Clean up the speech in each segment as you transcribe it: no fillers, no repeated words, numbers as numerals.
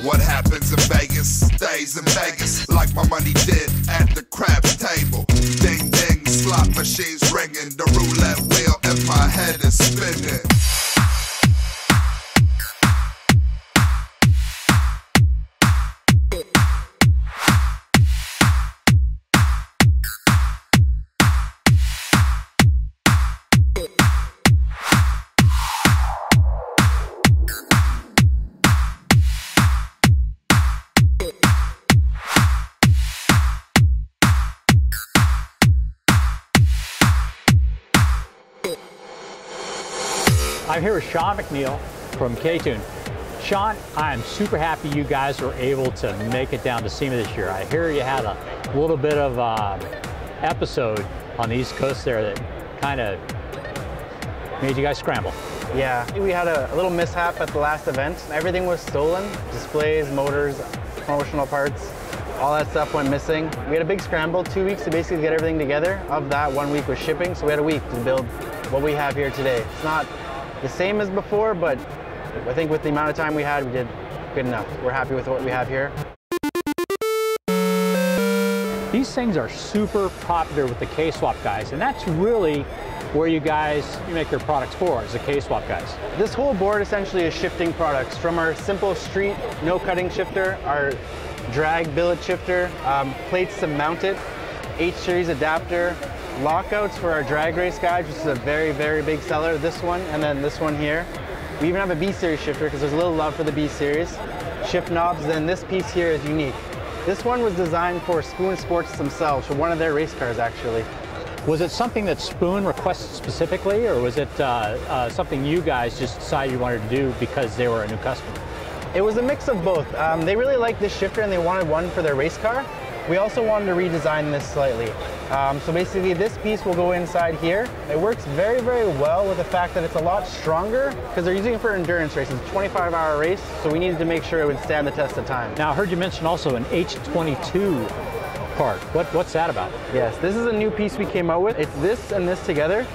What happens in Vegas stays in Vegas, like my money did at the craps table. Ding ding, slot machines ringing, the roulette wheel in my head is spinning. I'm here with Sean McNeil from K-Tune. Sean, I'm super happy you guys were able to make it down to SEMA this year. I hear you had a little bit of episode on the East Coast there that kind of made you guys scramble. Yeah, we had a little mishap at the last event. Everything was stolen, displays, motors, promotional parts, all that stuff went missing. We had a big scramble, 2 weeks to basically get everything together. Of that, 1 week was shipping, so we had a week to build what we have here today. It's not the same as before, but I think with the amount of time we had, we did good enough. We're happy with what we have here. These things are super popular with the K-Swap guys, and that's really where you make your products for, is the K-Swap guys. This whole board essentially is shifting products, from our simple street no cutting shifter, our drag billet shifter, plates to mount it, H-series adapter, lockouts for our drag race guys, which is a very, very big seller. This one, and then this one here. We even have a B-series shifter because there's a little love for the B-series. Shift knobs, then this piece here is unique. This one was designed for Spoon Sports themselves, for one of their race cars actually. Was it something that Spoon requested specifically, or was it something you guys just decided you wanted to do because they were a new customer? It was a mix of both. They really liked this shifter and they wanted one for their race car. We also wanted to redesign this slightly. So basically this piece will go inside here. It works very, very well with the fact that it's a lot stronger because they're using it for endurance races. It's a 25-hour race, so we needed to make sure it would stand the test of time. Now I heard you mention also an H22 part. What's that about? Yes, this is a new piece we came out with. It's this and this together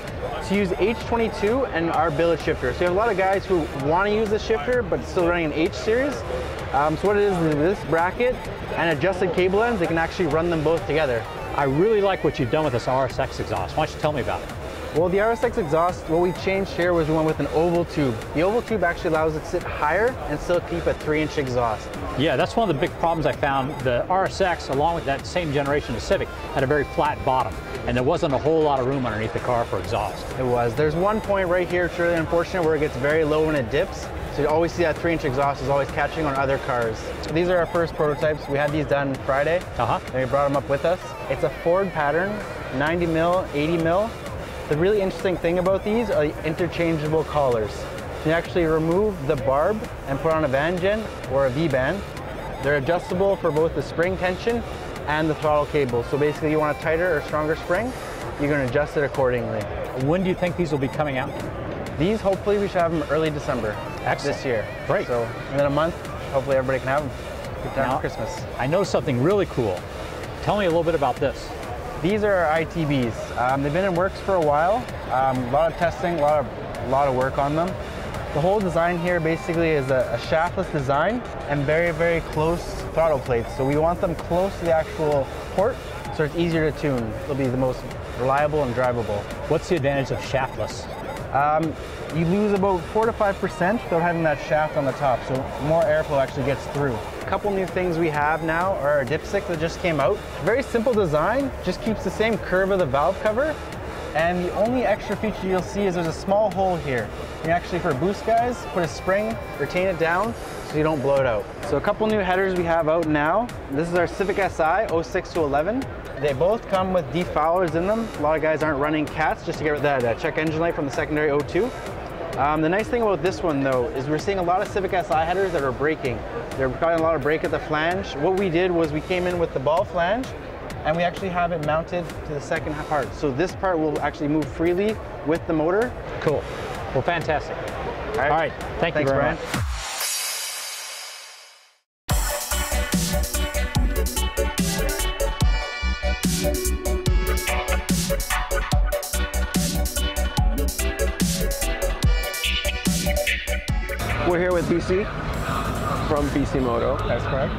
to use H22 and our billet shifter. So you have a lot of guys who want to use the shifter but still running an H series. So what it is this bracket and adjusted cable ends, they can actually run them both together. I really like what you've done with this Rsx exhaust. Why don't you tell me about it? Well, the Rsx exhaust, what we changed here was we went with an oval tube. The oval tube actually allows it to sit higher and still keep a 3-inch exhaust. Yeah, that's one of the big problems I found. The Rsx, along with that same generation of Civic, had a very flat bottom, and there wasn't a whole lot of room underneath the car for exhaust. It was. There's one point right here, it's really unfortunate, where it gets very low when it dips. So you always see that 3-inch exhaust is always catching on other cars. These are our first prototypes. We had these done Friday, and we brought them up with us. It's a Ford pattern, 90 mil, 80 mil. The really interesting thing about these are the interchangeable collars. You actually remove the barb and put on a band gen or a V-band. They're adjustable for both the spring tension and the throttle cable. So basically you want a tighter or stronger spring, you're going to adjust it accordingly. When do you think these will be coming out? These, hopefully we should have them early December. Excellent. This year. Great. So in a month, hopefully everybody can have them. Good time for Christmas. I know something really cool. Tell me a little bit about this. These are our ITBs. They've been in works for a while. A lot of testing, a lot of work on them. The whole design here basically is a shaftless design and very, very close throttle plates. So we want them close to the actual port so it's easier to tune. It'll be the most reliable and drivable. What's the advantage of shaftless? You lose about 4 to 5% without having that shaft on the top, so more airflow actually gets through. A couple new things we have now are our dipstick that just came out. Very simple design, just keeps the same curve of the valve cover, and the only extra feature you'll see is there's a small hole here. You can actually, for boost guys, put a spring, retain it down, so you don't blow it out. So a couple new headers we have out now. This is our Civic Si 06 to 11. They both come with defowlers in them. A lot of guys aren't running cats just to get rid of that check engine light from the secondary O2. The nice thing about this one though is we're seeing a lot of Civic Si headers that are breaking. They're causing a lot of break at the flange. What we did was we came in with the ball flange and we actually have it mounted to the second part. So this part will actually move freely with the motor. Cool. Well, fantastic. All right. Thanks, you very much. We're here with Bisi. from Bisimoto. That's correct.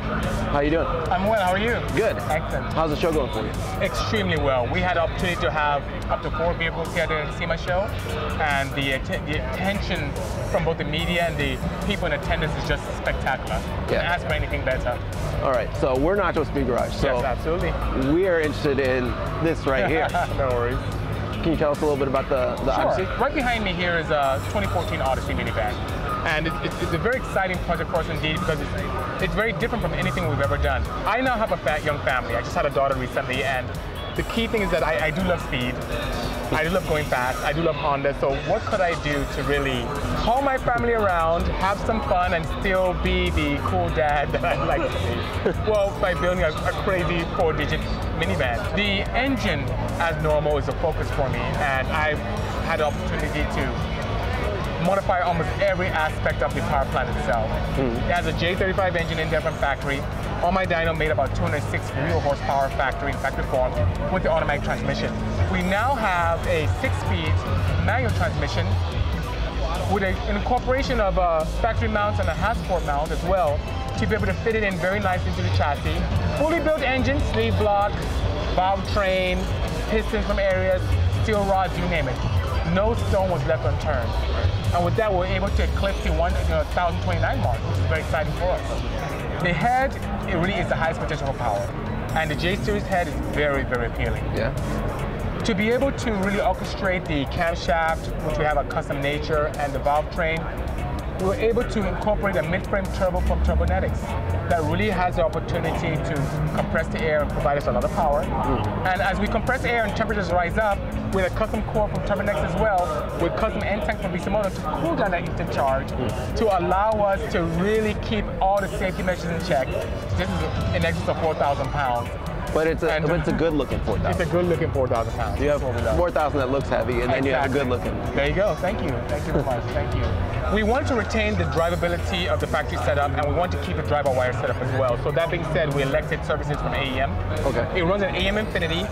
How you doing? I'm well, how are you? Good. Excellent. How's the show going for you? Extremely well. We had the opportunity to have up to 4 vehicles here at the SEMA show, and the attention from both the media and the people in attendance is just spectacular. Yeah. Can't ask for anything better. All right, so we're Nacho Speed Garage. So yes, absolutely. we are interested in this right here. No worries. Can you tell us a little bit about the Odyssey? Right behind me here is a 2014 Odyssey Minivan. And it's a very exciting project for us indeed, because it's very different from anything we've ever done. I now have a young family. I just had a daughter recently, and the key thing is that I do love speed. I do love going fast. I do love Honda. So what could I do to really haul my family around, have some fun, and still be the cool dad that I'd like to be? Well, by building a crazy 4-digit minivan. The engine, as normal, is a focus for me, and I've had the opportunity to modify almost every aspect of the power plant itself. It has a J35 engine in there from factory. On my dyno made about 206 real horsepower factory form with the automatic transmission. We now have a 6-speed manual transmission with an incorporation of factory mounts and a Hasport mount as well to be able to fit it in very nicely into the chassis. Fully built engine, sleeve block, valve train, pistons from areas, steel rods, you name it. No stone was left unturned. And with that, we were able to eclipse the 1,029 mark, which is very exciting for us. The head, it really is the highest potential for power. And the J-Series head is very, very appealing. Yeah. To be able to really orchestrate the camshaft, which we have a custom nature, and the valve train, we were able to incorporate a mid-frame turbo from Turbonetics that really has the opportunity to compress the air and provide us a lot of power. And as we compress air and temperatures rise up, with a custom core from Turbonetics as well, with custom end tank from Bisimoto to cool down that instant charge, to allow us to really keep all the safety measures in check. This is in excess of 4,000 pounds. But it's a good looking 4,000. It's a good looking 4,000 pounds. You have 4,000 that looks heavy, and then you have a good looking. There you go. Thank you. Thank you very much. Thank you. We want to retain the drivability of the factory setup, and we want to keep the driver-wire setup as well. So that being said, we elected services from AEM. Okay. It runs an AEM Infinity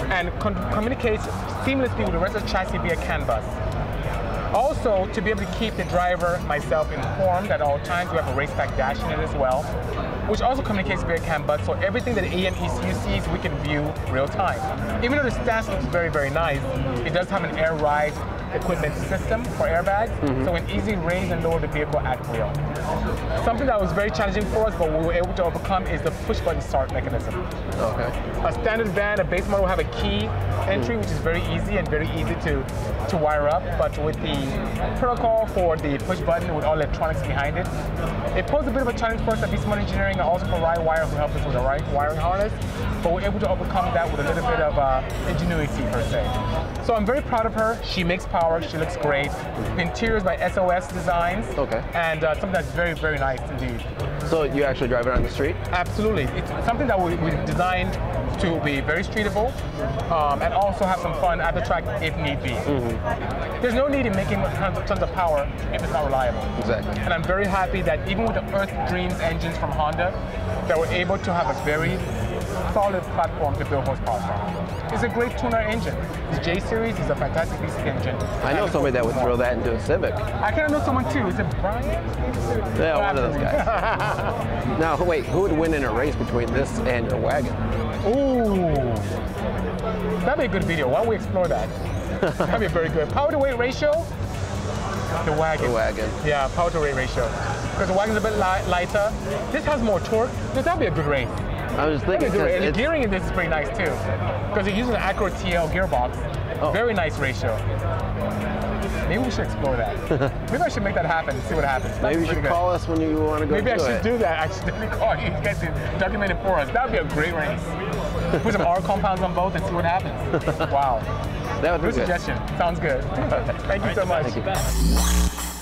and communicates seamlessly with the rest of the chassis via CAN bus. Also, to be able to keep the driver, myself, informed at all times, we have a raceback dash in it as well, which also communicates via CAN bus, so everything that AEM ECU sees, we can view real time. Even though the stance looks very, very nice, it does have an air ride equipment system for airbags, so we can easily raise and lower the vehicle at will. Something that was very challenging for us, but we were able to overcome, is the push-button start mechanism. Okay. A standard van, a base model, will have a key entry, which is very easy and very easy to wire up, but with the protocol for the push button with all electronics behind it, it posed a bit of a challenge for us at Bisimoto Engineering, and also for Wire, who helped us with the wiring harness, but we're able to overcome that with a little bit of ingenuity per se. So I'm very proud of her. She makes power, she looks great. The interior is by SOS Designs, and something that's very, very nice indeed. So you actually drive it on the street? Absolutely. It's something that we designed to be very streetable, and also have some fun at the track if need be. There's no need in making tons of power if it's not reliable. Exactly. And I'm very happy that even with the Earth Dreams engines from Honda, that we're able to have a very solid platform to build horsepower from. It's a great tuner engine. The J-Series is a fantastic piece of engine. I know somebody that would throw that into a Civic. I kind of know someone too. Is it Brian? Yeah, one of those guys. Now, wait, who would win in a race between this and your wagon? Ooh, that'd be a good video. Why don't we explore that? That'd be very good. Power to weight ratio? The wagon. The wagon. Yeah, power to weight ratio. Because the wagon's a bit lighter. This has more torque. That'd be a good race. I was thinking, and the gearing in this is pretty nice too, because it uses an Acura TL gearbox. Very nice ratio. Maybe we should explore that. Maybe I should make that happen and see what happens. Maybe you should call us when you want to go. Maybe I should do that. I should definitely call you guys to document it for us. That would be a great race. Put some R compounds on both and see what happens. Wow. That would be good suggestion. Sounds good. Thank you so much. Thank you.